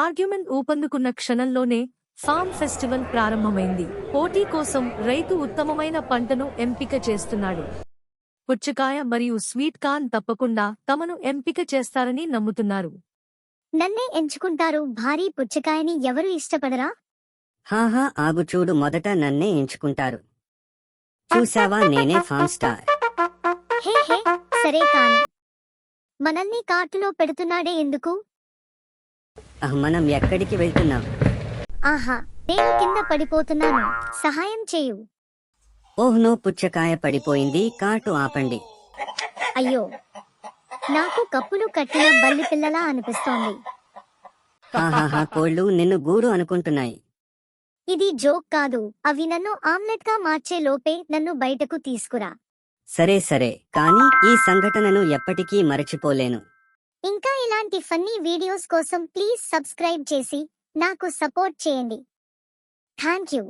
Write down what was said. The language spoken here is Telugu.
ఆర్గ్యుమెంట్ ఊపందుకున్న క్షణంలోనే ఫార్మ్ ఫెస్టివల్ ప్రారంభమైంది. పోటీ కోసం రైతు ఉత్తమమైన పంటను ఎంపిక చేస్తున్నాడు. పుచ్చకాయ మరియు స్వీట్ కార్న్ తప్పకుండా తమను ఎంపిక చేస్తారని నమ్ముతున్నారు. నన్నే ఎంచుకుంటారు. భారీ పుచ్చకాయని ఎవరు ఇష్టపడరా? హాహా ఆగు చూడు, మొదట నన్నే ఎంచుకుంటారు. చూసావా, నేనే ఫామ్ స్టార్. హే హే, సరే కాని మనల్ని కార్టులో పెడుతున్నాడే ఎందుకు? మనం ఎక్కడికి వెళ్తున్నాం? ఆహా, నేను కింద పడిపోతున్నాను, సహాయం చేయు. ఓహ్నో, పుచ్చకాయ పడిపోయింది, కార్టు ఆపండి. అయ్యో, నాకు కప్పులు కట్టిన బల్లి పిల్లలా అనిపిస్తోంది. హాహాహా, కోళ్ళు నిన్ను గూడు అనుకుంటున్నాయి. ఇది జోక్ కాదు, అవి నన్ను ఆమ్లెట్ గా మార్చే లోపే నన్ను బయటకు తీసుకురా. సరే సరే, కానీ ఈ సంఘటనను ఎప్పటికీ మరచిపోలేను. ఇంకా ఇలాంటి ఫన్నీ వీడియోస్ కోసం ప్లీజ్ సబ్స్క్రైబ్ చేసి నాకు సపోర్ట్ చేయండి. Thank you.